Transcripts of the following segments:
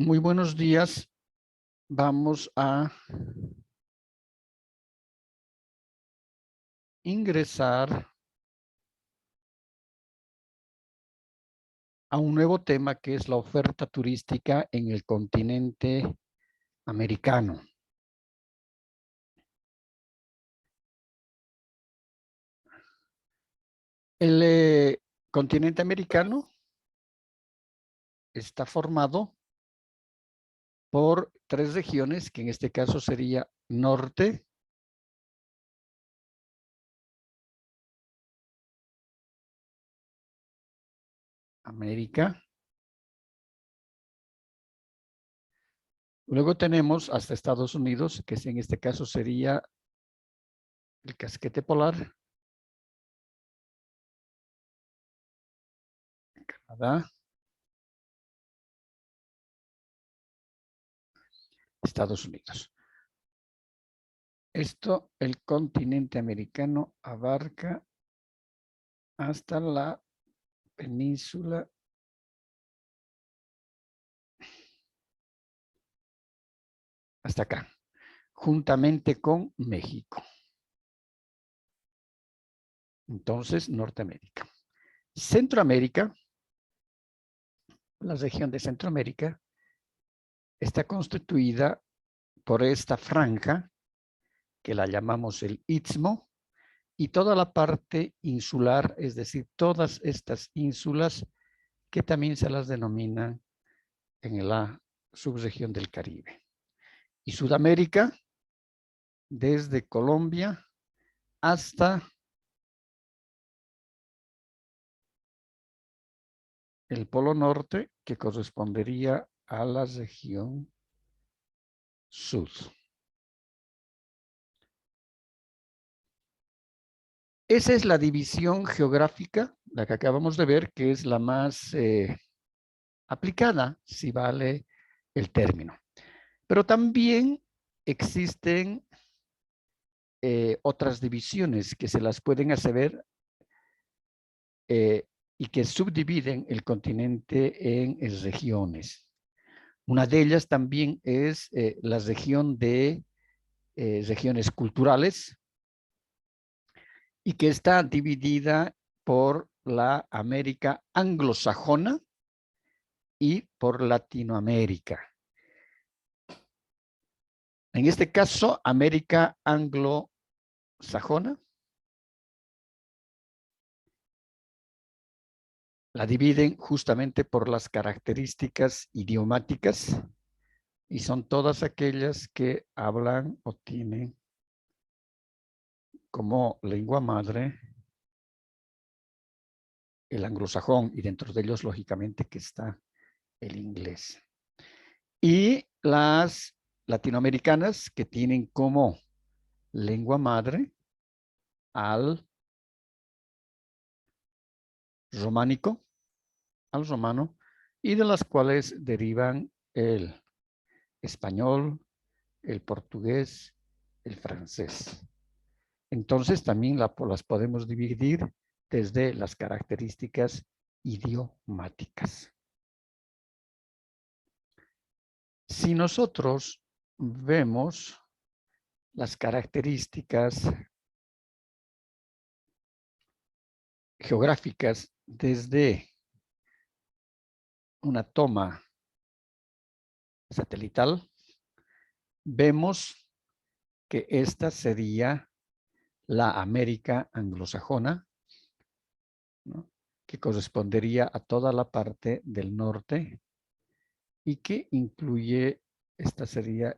Muy buenos días. Vamos a ingresar a un nuevo tema que es la oferta turística en el continente americano. El continente americano está formado por 3 regiones, que en este caso sería Norte, América. Luego tenemos hasta Estados Unidos, que en este caso sería el casquete polar, Canadá, Estados Unidos. Esto, el continente americano abarca hasta la península hasta acá, juntamente con México. Entonces, Norteamérica. Centroamérica, la región de Centroamérica, está constituida por esta franja, que la llamamos el Istmo, y toda la parte insular, es decir, todas estas ínsulas que también se las denominan en la subregión del Caribe. Y Sudamérica, desde Colombia hasta el Polo Norte, que correspondería a la región sur. Esa es la división geográfica, la que acabamos de ver, que es la más aplicada, si vale el término. Pero también existen otras divisiones que se las pueden hacer ver y que subdividen el continente en regiones. Una de ellas también es la región de regiones culturales y que está dividida por la América anglosajona y por Latinoamérica. En este caso, América anglosajona la dividen justamente por las características idiomáticas y son todas aquellas que hablan o tienen como lengua madre el anglosajón, y dentro de ellos, lógicamente, que está el inglés. Y las latinoamericanas, que tienen como lengua madre al románico, al romano, y de las cuales derivan el español, el portugués, el francés. Entonces también las podemos dividir desde las características idiomáticas. Si nosotros vemos las características geográficas desde una toma satelital, vemos que esta sería la América anglosajona, ¿no?, que correspondería a toda la parte del norte y que incluye, este sería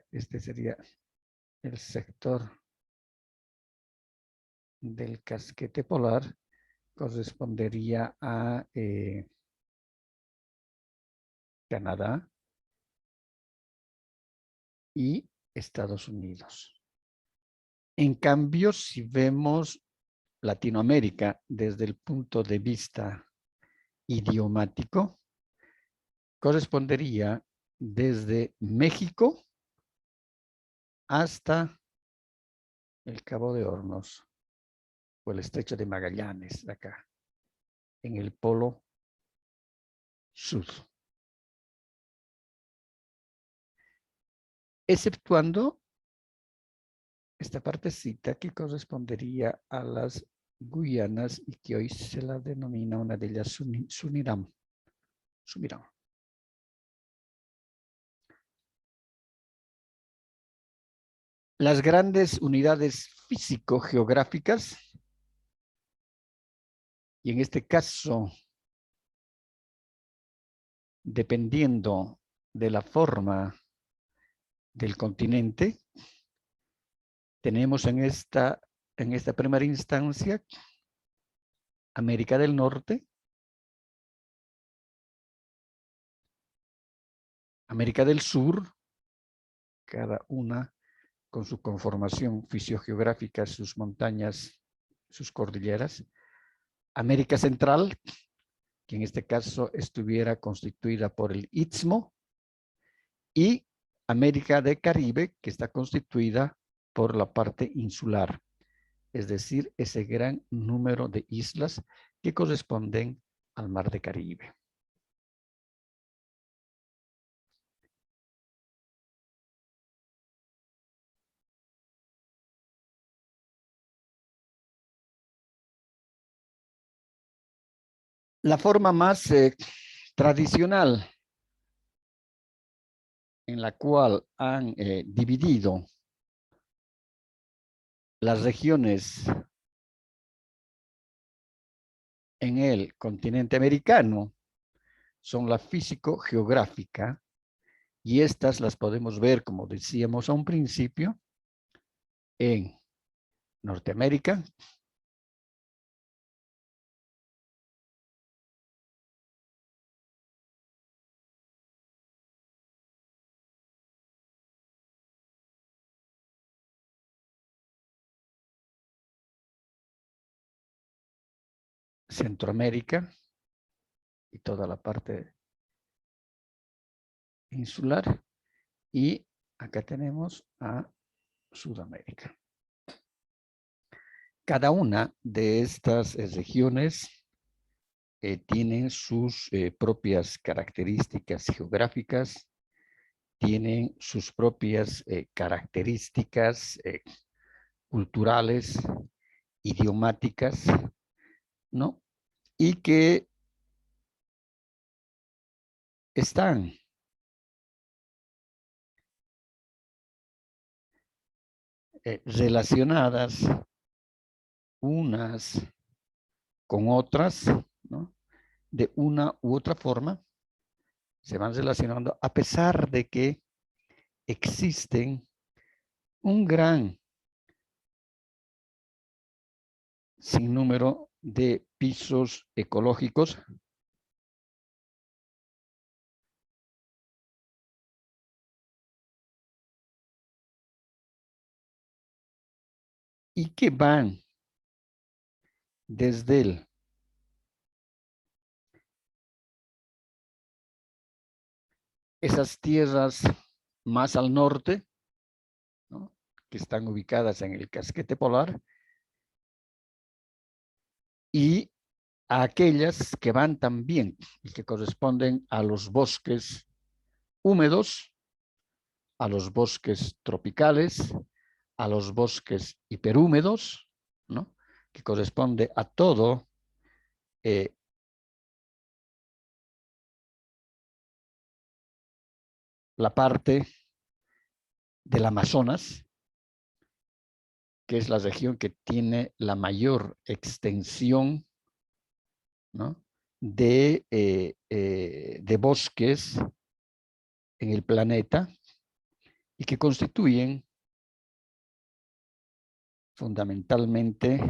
el sector del casquete polar, correspondería a Canadá y Estados Unidos. En cambio, si vemos Latinoamérica desde el punto de vista idiomático, correspondería desde México hasta el Cabo de Hornos o el Estrecho de Magallanes, acá, en el Polo Sur. exceptuando esta partecita que correspondería a las Guyanas y que hoy se la denomina una de ellas Surinam. Las grandes unidades físico-geográficas, y en este caso, dependiendo de la forma del continente, tenemos en esta primera instancia América del Norte, América del Sur, cada una con su conformación fisiogeográfica, sus montañas, sus cordilleras, América Central, que en este caso estuviera constituida por el Istmo, y América del Caribe, que está constituida por la parte insular, es decir, ese gran número de islas que corresponden al Mar de Caribe. La forma más tradicional en la cual han dividido las regiones en el continente americano son la físico-geográfica, y estas las podemos ver, como decíamos a un principio, en Norteamérica, Centroamérica y toda la parte insular, y acá tenemos a Sudamérica. Cada una de estas regiones tienen sus propias características geográficas, tienen sus propias características culturales, idiomáticas, ¿no? Y que están relacionadas unas con otras, ¿no? De una u otra forma, se van relacionando a pesar de que existen un gran sinnúmero de pisos ecológicos y que van desde esas tierras más al norte, ¿no? Que están ubicadas en el casquete polar, y a aquellas que van también y que corresponden a los bosques húmedos, a los bosques tropicales, a los bosques hiperhúmedos, ¿no? Que corresponde a todo la parte del Amazonas, que es la región que tiene la mayor extensión, ¿no? de bosques en el planeta, y que constituyen fundamentalmente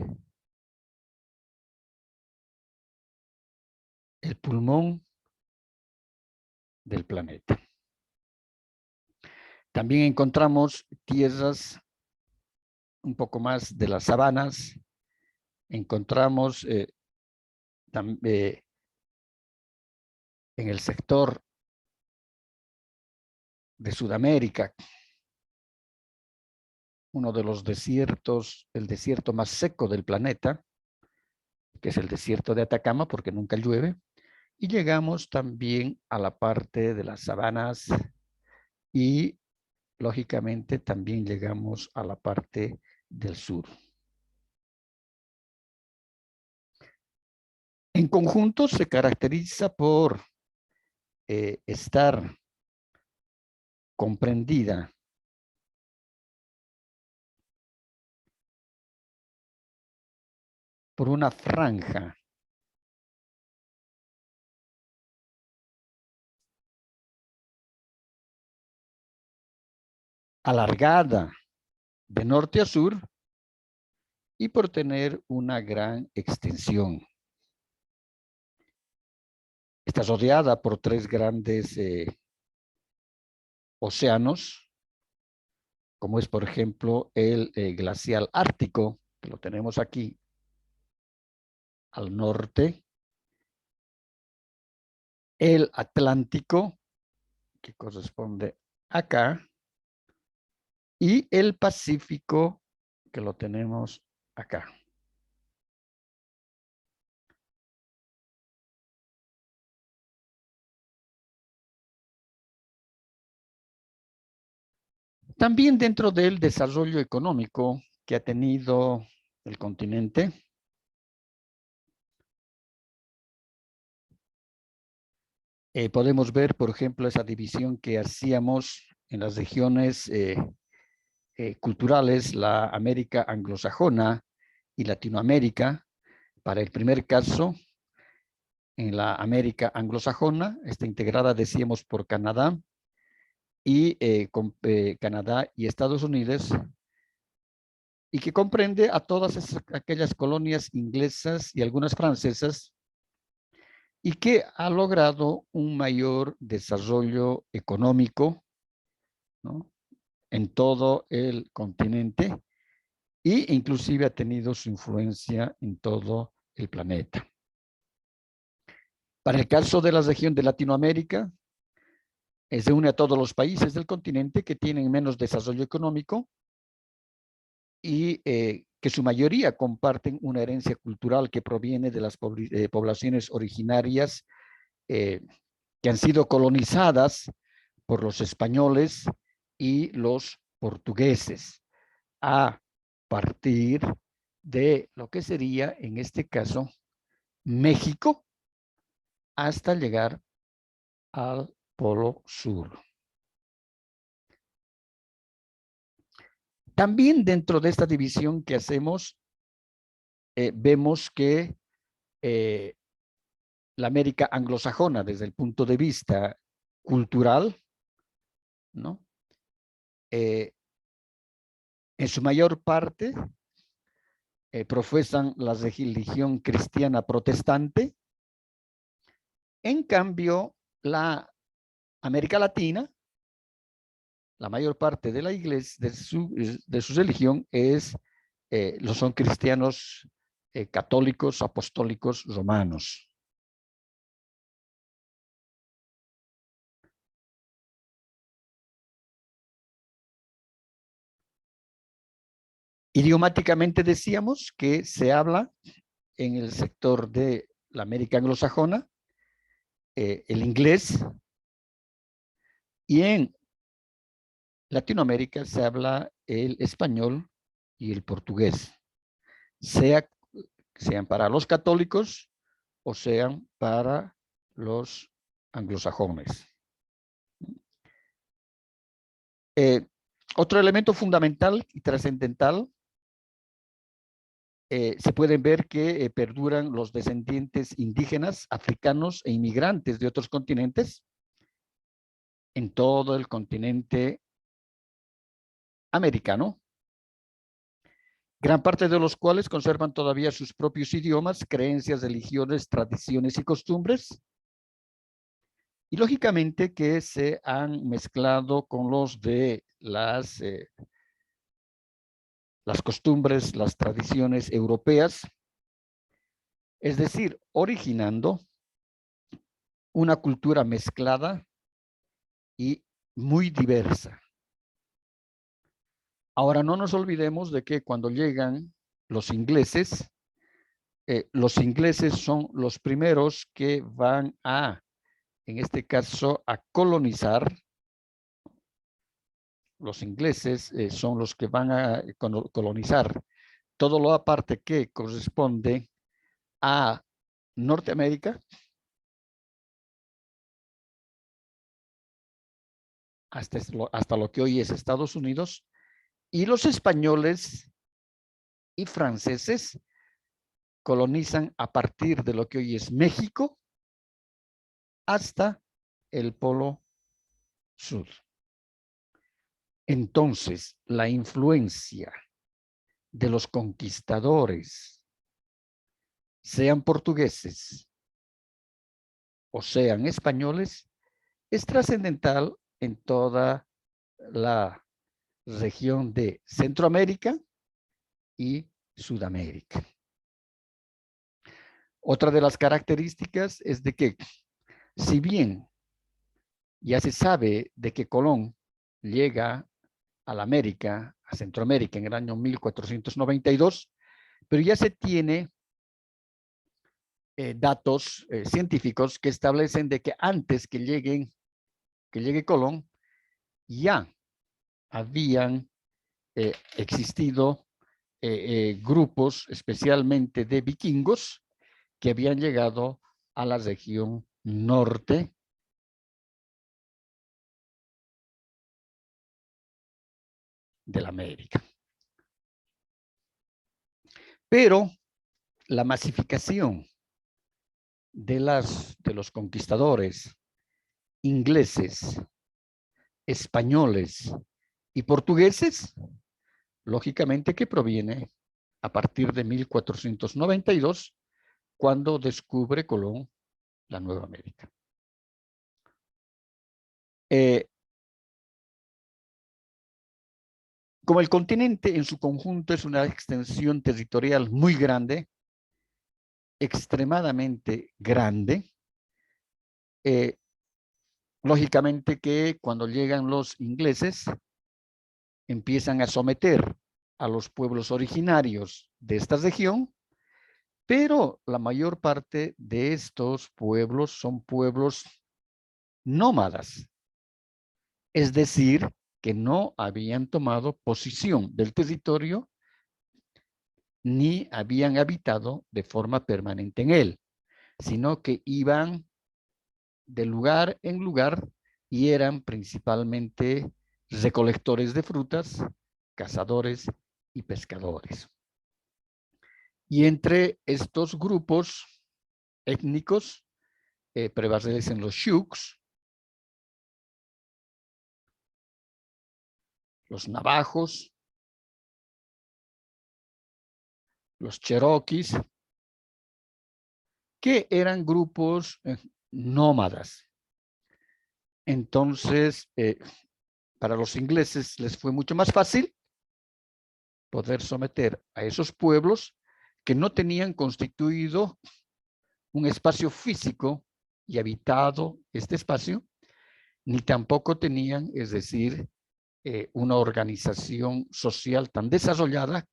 el pulmón del planeta. También encontramos tierras un poco más de las sabanas, encontramos en el sector de Sudamérica uno de los desiertos, el desierto más seco del planeta, que es el desierto de Atacama, porque nunca llueve, y llegamos también a la parte de las sabanas y lógicamente también llegamos a la parte del sur. En conjunto se caracteriza por estar comprendida por una franja alargada de norte a sur y por tener una gran extensión. Está rodeada por tres grandes océanos, como es, por ejemplo, el glacial ártico, que lo tenemos aquí al norte, el Atlántico, que corresponde acá, y el Pacífico, que lo tenemos acá. También dentro del desarrollo económico que ha tenido el continente, podemos ver, por ejemplo, esa división que hacíamos en las regiones culturales, la América anglosajona y Latinoamérica. Para el primer caso, en la América anglosajona, está integrada, decíamos, por Canadá y Canadá y Estados Unidos, y que comprende a todas aquellas colonias inglesas y algunas francesas, y que ha logrado un mayor desarrollo económico, ¿no?, en todo el continente, e inclusive ha tenido su influencia en todo el planeta. Para el caso de la región de Latinoamérica, se une a todos los países del continente que tienen menos desarrollo económico y que su mayoría comparten una herencia cultural que proviene de las poblaciones originarias que han sido colonizadas por los españoles y los portugueses, a partir de lo que sería, en este caso, México, hasta llegar al Polo Sur. También dentro de esta división que hacemos, vemos que la América anglosajona, desde el punto de vista cultural, ¿no?, en su mayor parte profesan la religión cristiana protestante. En cambio, la América Latina, la mayor parte de la iglesia, de su religión, son cristianos católicos, apostólicos, romanos. Idiomáticamente decíamos que se habla en el sector de la América anglosajona el inglés, y en Latinoamérica se habla el español y el portugués, sean para los católicos o sean para los anglosajones. Otro elemento fundamental y trascendental, se pueden ver que perduran los descendientes indígenas, africanos e inmigrantes de otros continentes en todo el continente americano, gran parte de los cuales conservan todavía sus propios idiomas, creencias, religiones, tradiciones y costumbres, y lógicamente que se han mezclado con los de las costumbres, las tradiciones europeas, es decir, originando una cultura mezclada y muy diversa. Ahora, no nos olvidemos de que cuando llegan los ingleses son los primeros que van a, en este caso, a colonizar los ingleses son los que van a colonizar todo lo aparte que corresponde a Norteamérica, hasta lo que hoy es Estados Unidos, y los españoles y franceses colonizan a partir de lo que hoy es México hasta el Polo Sur. Entonces, la influencia de los conquistadores, sean portugueses o sean españoles, es trascendental en toda la región de Centroamérica y Sudamérica. Otra de las características es de que, si bien ya se sabe de que Colón llega a la América, a Centroamérica en el año 1492, pero ya se tiene datos científicos que establecen de que antes que llegue Colón, ya habían existido grupos, especialmente de vikingos, que habían llegado a la región norte de la América. Pero la masificación de los conquistadores ingleses, españoles y portugueses, lógicamente que proviene a partir de 1492, cuando descubre Colón la Nueva América. Como el continente en su conjunto es una extensión territorial muy grande, extremadamente grande, lógicamente que cuando llegan los ingleses empiezan a someter a los pueblos originarios de esta región, pero la mayor parte de estos pueblos son pueblos nómadas, es decir, que no habían tomado posición del territorio ni habían habitado de forma permanente en él, sino que iban de lugar en lugar y eran principalmente recolectores de frutas, cazadores y pescadores. Y entre estos grupos étnicos prevalecen los Sioux, los navajos, los cherokees, que eran grupos nómadas. Entonces, para los ingleses les fue mucho más fácil poder someter a esos pueblos que no tenían constituido un espacio físico y habitado este espacio, ni tampoco tenían, es decir, una organización social tan desarrollada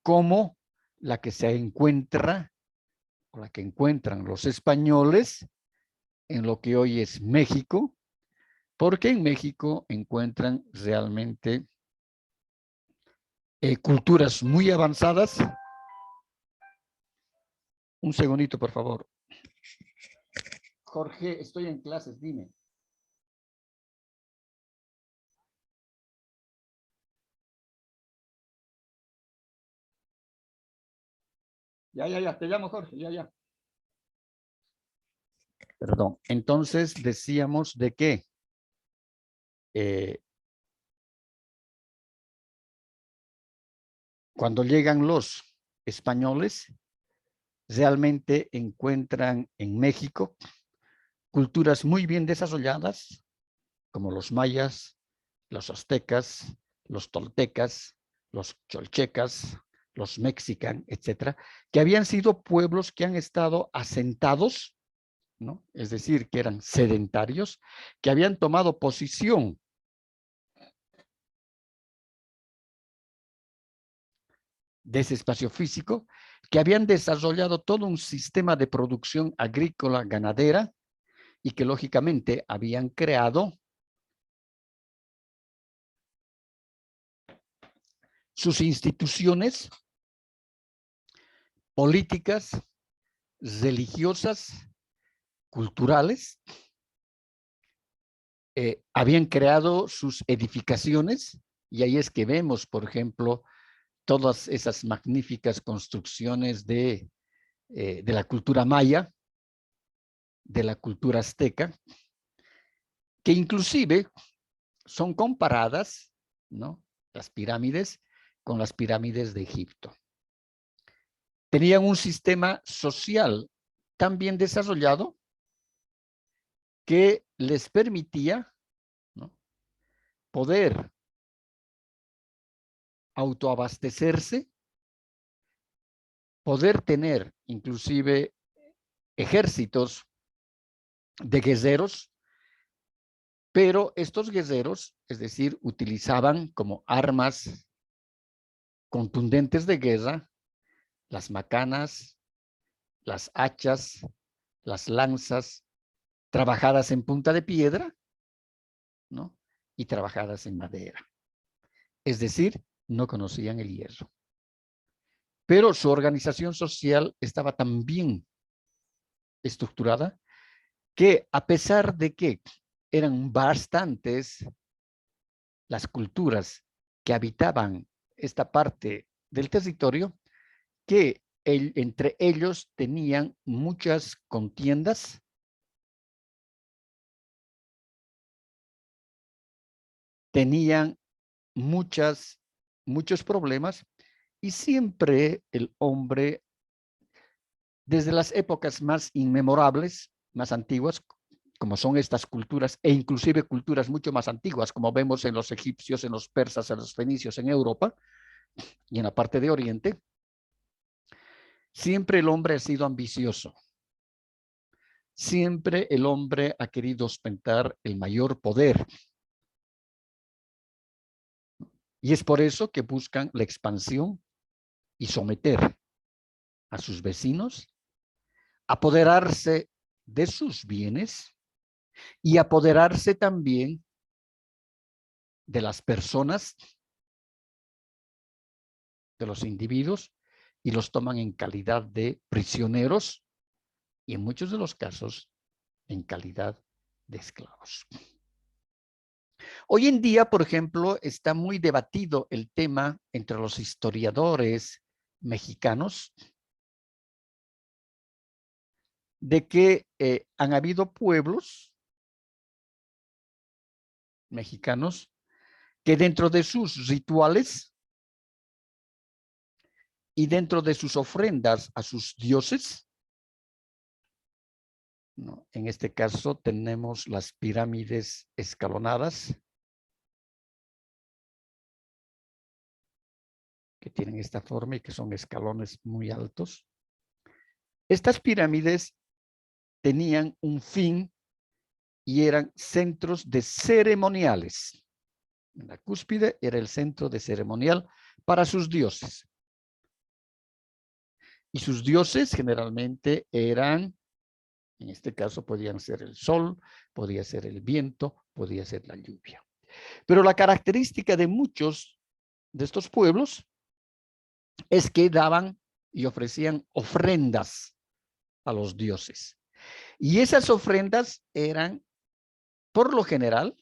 como la que se encuentra, o la que encuentran los españoles en lo que hoy es México, porque en México encuentran realmente culturas muy avanzadas. Un segundito, por favor. Jorge, estoy en clases, dime. Ya, te llamo Jorge, ya. Perdón, entonces decíamos de que cuando llegan los españoles, realmente encuentran en México culturas muy bien desarrolladas, como los mayas, los aztecas, los toltecas, los cholchecas, los mexicanos, etcétera, que habían sido pueblos que han estado asentados, ¿no? Es decir, que eran sedentarios, que habían tomado posición de ese espacio físico, que habían desarrollado todo un sistema de producción agrícola ganadera y que lógicamente habían creado sus instituciones políticas, religiosas, culturales, habían creado sus edificaciones, y ahí es que vemos, por ejemplo, todas esas magníficas construcciones de la cultura maya, de la cultura azteca, que inclusive son comparadas, ¿no?, las pirámides con las pirámides de Egipto. Tenían un sistema social tan bien desarrollado que les permitía, ¿no?, poder autoabastecerse, poder tener inclusive ejércitos de guerreros, pero estos guerreros, es decir, utilizaban como armas contundentes de guerra las macanas, las hachas, las lanzas, trabajadas en punta de piedra, ¿no?, y trabajadas en madera. Es decir, no conocían el hierro. Pero su organización social estaba tan bien estructurada que, a pesar de que eran bastantes las culturas que habitaban esta parte del territorio, que entre ellos tenían muchas contiendas, tenían muchos problemas, y siempre el hombre, desde las épocas más inmemorables, más antiguas, como son estas culturas, e inclusive culturas mucho más antiguas, como vemos en los egipcios, en los persas, en los fenicios, en Europa y en la parte de Oriente, siempre el hombre ha sido ambicioso. Siempre el hombre ha querido ostentar el mayor poder. Y es por eso que buscan la expansión y someter a sus vecinos, apoderarse de sus bienes y apoderarse también de las personas, de los individuos, y los toman en calidad de prisioneros y en muchos de los casos en calidad de esclavos. Hoy en día, por ejemplo, está muy debatido el tema entre los historiadores mexicanos de que han habido pueblos mexicanos que dentro de sus rituales y dentro de sus ofrendas a sus dioses, ¿no?, en este caso tenemos las pirámides escalonadas, que tienen esta forma y que son escalones muy altos. Estas pirámides tenían un fin y eran centros de ceremoniales. La cúspide era el centro de ceremonial para sus dioses. Y sus dioses generalmente eran, en este caso podían ser el sol, podía ser el viento, podía ser la lluvia. Pero la característica de muchos de estos pueblos es que daban y ofrecían ofrendas a los dioses. Y esas ofrendas eran, por lo general,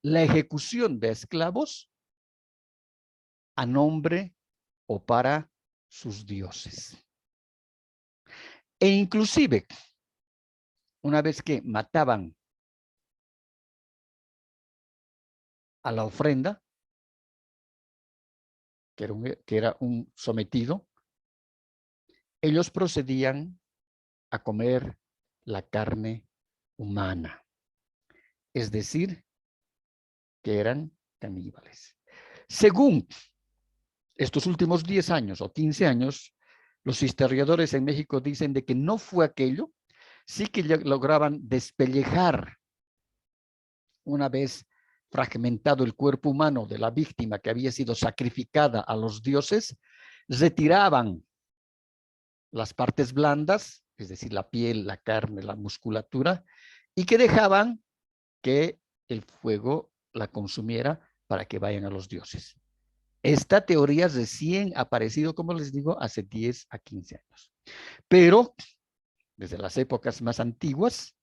la ejecución de esclavos a nombre o para sus dioses. E inclusive, una vez que mataban a la ofrenda, que era un sometido, ellos procedían a comer la carne humana. Es decir, que eran caníbales. Según estos últimos 10 años o 15 años, los historiadores en México dicen de que no fue aquello, sí que lograban despellejar, una vez fragmentado el cuerpo humano de la víctima que había sido sacrificada a los dioses, retiraban las partes blandas, es decir, la piel, la carne, la musculatura, y que dejaban que el fuego la consumiera para que vayan a los dioses. Esta teoría recién ha aparecido, como les digo, hace 10 a 15 años. Pero desde las épocas más antiguas,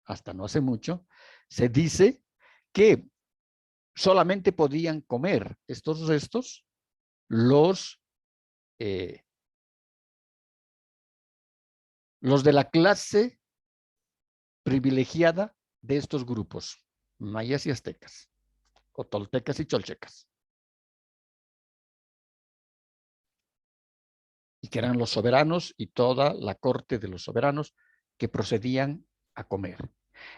hasta no hace mucho, se dice que solamente podían comer estos restos eh, los de la clase privilegiada de estos grupos, mayas y aztecas, o toltecas y cholchecas, y que eran los soberanos y toda la corte de los soberanos que procedían a comer.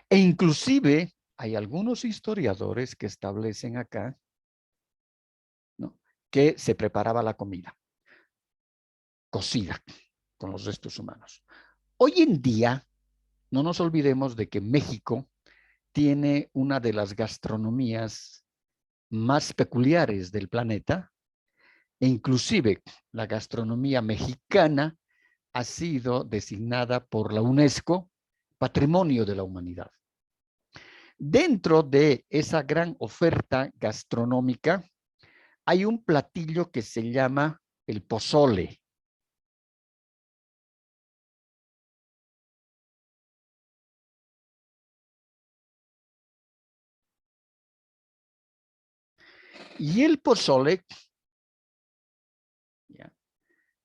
E inclusive hay algunos historiadores que establecen acá, ¿no?, que se preparaba la comida cocida con los restos humanos. Hoy en día, no nos olvidemos de que México tiene una de las gastronomías más peculiares del planeta, e inclusive la gastronomía mexicana ha sido designada por la UNESCO Patrimonio de la Humanidad. Dentro de esa gran oferta gastronómica hay un platillo que se llama el pozole. Y el pozole, ¿ya?,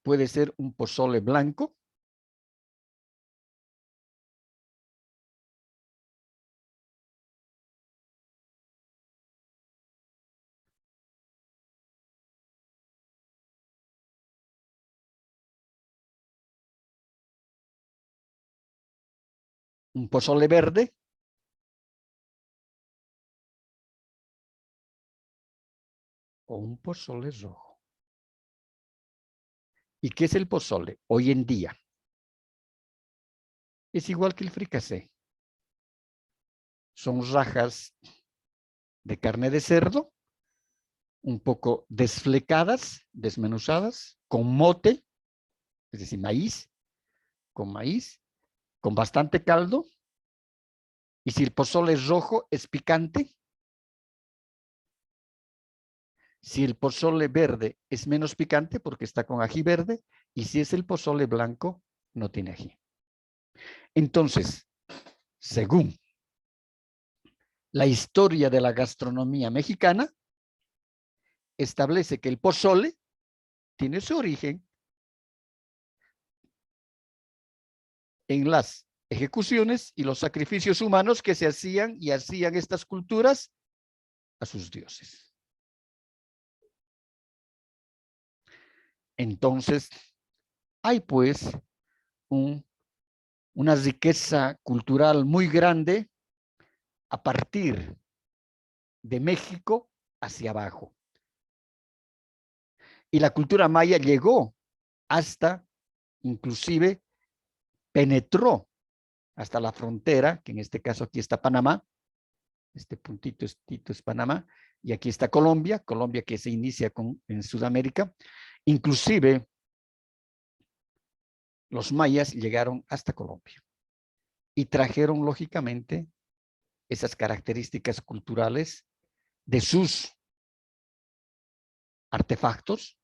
puede ser un pozole blanco, un pozole verde o un pozole rojo. ¿Y qué es el pozole hoy en día? Es igual que el fricasé. Son rajas de carne de cerdo, un poco desflecadas, desmenuzadas, con mote, es decir, maíz, con bastante caldo. Y si el pozole es rojo, es picante. Si el pozole verde es menos picante porque está con ají verde. Y si es el pozole blanco, no tiene ají. Entonces, según la historia de la gastronomía mexicana, establece que el pozole tiene su origen en las ejecuciones y los sacrificios humanos que se hacían y hacían estas culturas a sus dioses. Entonces, hay pues una riqueza cultural muy grande a partir de México hacia abajo. Y la cultura maya llegó hasta, inclusive, penetró hasta la frontera, que en este caso aquí está Panamá, este puntito es Panamá, y aquí está Colombia, Colombia que se inicia en Sudamérica. Inclusive, los mayas llegaron hasta Colombia y trajeron, lógicamente, esas características culturales de sus artefactos,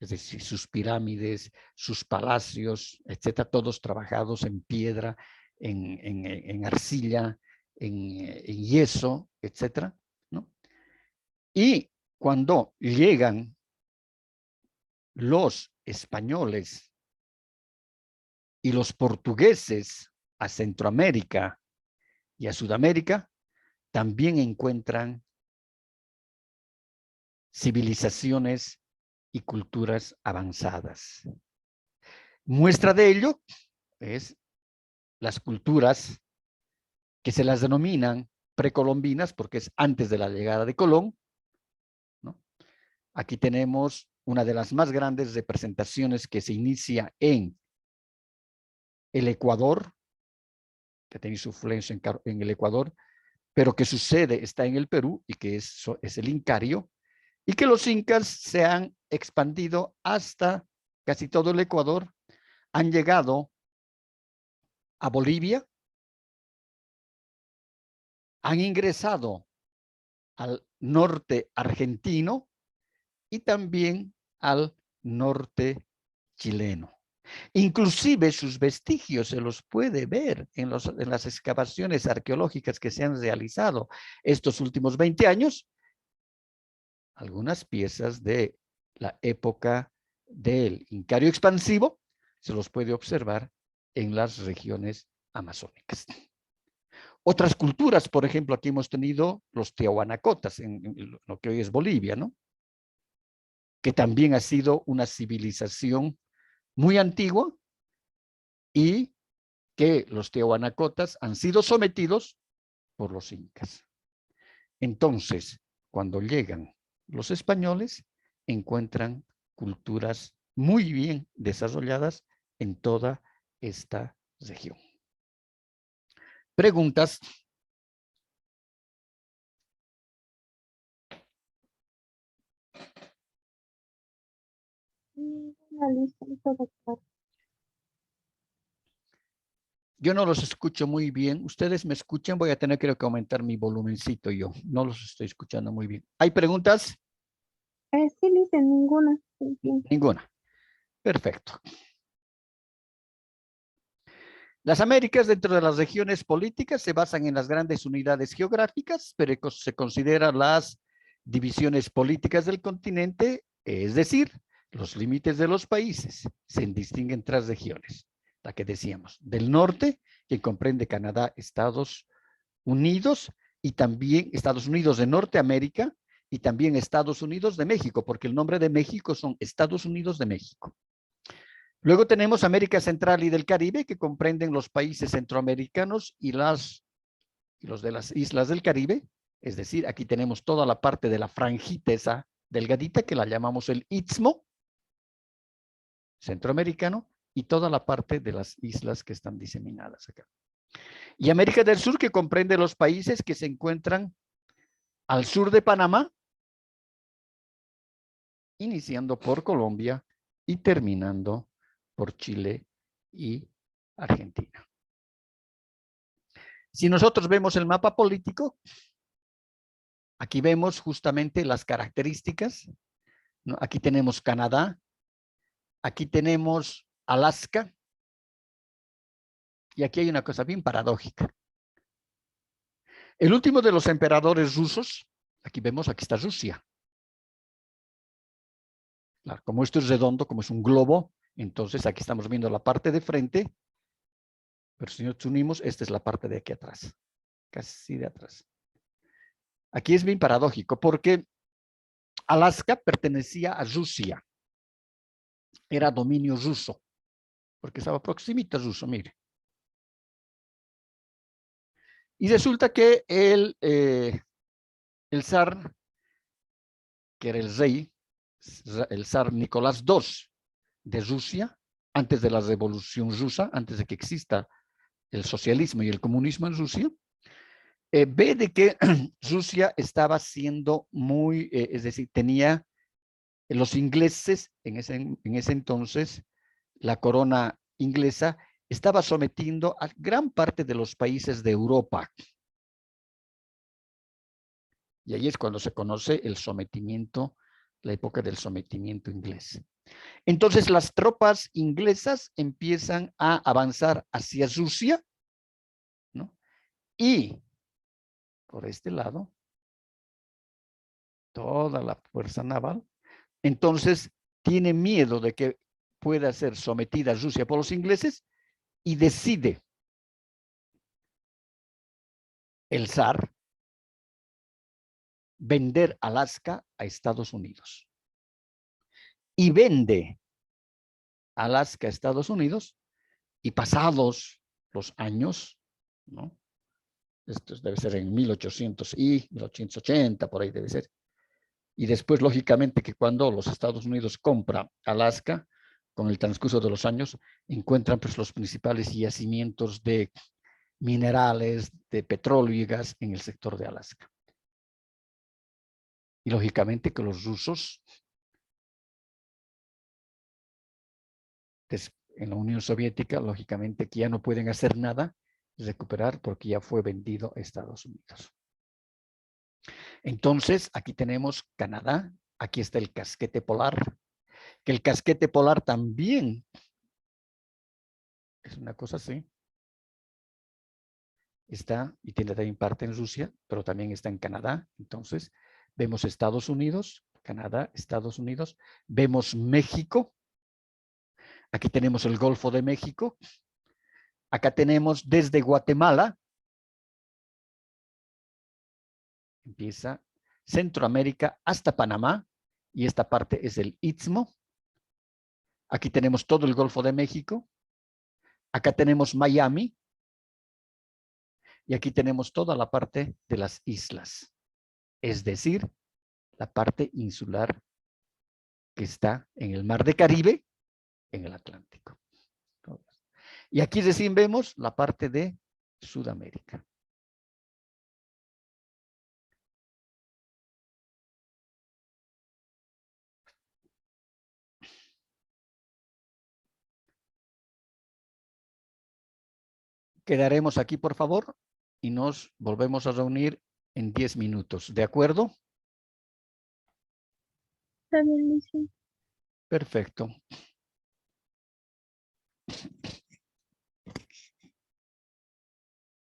es decir, sus pirámides, sus palacios, etcétera, todos trabajados en piedra, en arcilla, en yeso, etcétera, ¿no? Y cuando llegan los españoles y los portugueses a Centroamérica y a Sudamérica, también encuentran civilizaciones y culturas avanzadas. Muestra de ello es las culturas que se las denominan precolombinas, porque es antes de la llegada de Colón, ¿no? Aquí tenemos una de las más grandes representaciones que se inicia en el Ecuador, que tiene su influencia en el Ecuador, pero que su sede está en el Perú y que es el Incario, y que los incas se han expandido hasta casi todo el Ecuador, han llegado a Bolivia, han ingresado al norte argentino y también al norte chileno. Inclusive sus vestigios se los puede ver en las excavaciones arqueológicas que se han realizado estos últimos 20 años. Algunas piezas de la época del Incario expansivo se los puede observar en las regiones amazónicas. Otras culturas, por ejemplo, aquí hemos tenido los tiahuanacotas, en lo que hoy es Bolivia, ¿no? Que también ha sido una civilización muy antigua y que los tiahuanacotas han sido sometidos por los incas. Entonces, cuando llegan los españoles, encuentran culturas muy bien desarrolladas en toda esta región. ¿Preguntas? Listo, doctor. Yo no los escucho muy bien. ¿Ustedes me escuchan? Voy a tener creo que aumentar mi volumencito yo. No los estoy escuchando muy bien. ¿Hay preguntas? Sí, listo, ninguna. Sí, sí. Ninguna. Perfecto. Las Américas dentro de las regiones políticas se basan en las grandes unidades geográficas, pero se consideran las divisiones políticas del continente, es decir, los límites de los países. Se distinguen tres regiones, la que decíamos, del norte, que comprende Canadá, Estados Unidos y también Estados Unidos de Norteamérica y también Estados Unidos de México, porque el nombre de México son Estados Unidos de México. Luego tenemos América Central y del Caribe, que comprenden los países centroamericanos y los de las islas del Caribe. Es decir, aquí tenemos toda la parte de la franjita esa delgadita que la llamamos el Istmo centroamericano y toda la parte de las islas que están diseminadas acá. Y América del Sur, que comprende los países que se encuentran al sur de Panamá, iniciando por Colombia y terminando por Chile y Argentina. Si nosotros vemos el mapa político, aquí vemos justamente las características, ¿no? Aquí tenemos Canadá, aquí tenemos Alaska, y aquí hay una cosa bien paradójica. El último de los emperadores rusos, aquí vemos, aquí está Rusia. Claro, como esto es redondo, como es un globo, entonces aquí estamos viendo la parte de frente, pero si nos unimos, esta es la parte de aquí atrás, casi de atrás. Aquí es bien paradójico, porque Alaska pertenecía a Rusia, era dominio ruso, porque estaba proximita a ruso, mire. Y resulta que el zar, que era el rey, el zar Nicolás II de Rusia, antes de la revolución rusa, antes de que exista el socialismo y el comunismo en Rusia, ve de que Rusia estaba siendo muy, es decir, tenía los ingleses en ese entonces, la corona inglesa estaba sometiendo a gran parte de los países de Europa. Y ahí es cuando se conoce el sometimiento, la época del sometimiento inglés. Entonces las tropas inglesas empiezan a avanzar hacia Rusia, ¿no? Y por este lado, toda la fuerza naval, entonces tiene miedo de que pueda ser sometida Rusia por los ingleses y decide el zar vender Alaska a Estados Unidos. Y vende Alaska a Estados Unidos y pasados los años, ¿no? Esto debe ser en 1880, por ahí debe ser. Y después, lógicamente, que cuando los Estados Unidos compra Alaska, con el transcurso de los años, encuentran pues, los principales yacimientos de minerales, de petróleo y gas en el sector de Alaska. Y lógicamente que los rusos en la Unión Soviética, lógicamente que ya no pueden hacer nada, recuperar porque ya fue vendido a Estados Unidos. Entonces, aquí tenemos Canadá, aquí está el casquete polar, que el casquete polar también es una cosa así. Está y tiene también parte en Rusia, pero también está en Canadá. Entonces, vemos Estados Unidos, Canadá, Estados Unidos, vemos México. Aquí tenemos el Golfo de México. Acá tenemos desde Guatemala, empieza Centroamérica hasta Panamá, y esta parte es el Istmo. Aquí tenemos todo el Golfo de México. Acá tenemos Miami. Y aquí tenemos toda la parte de las islas, es decir, la parte insular que está en el Mar de Caribe, en el Atlántico. Y aquí recién vemos la parte de Sudamérica. Quedaremos aquí, por favor, y nos volvemos a reunir en 10 minutos. ¿De acuerdo? Está bien, listo. Perfecto.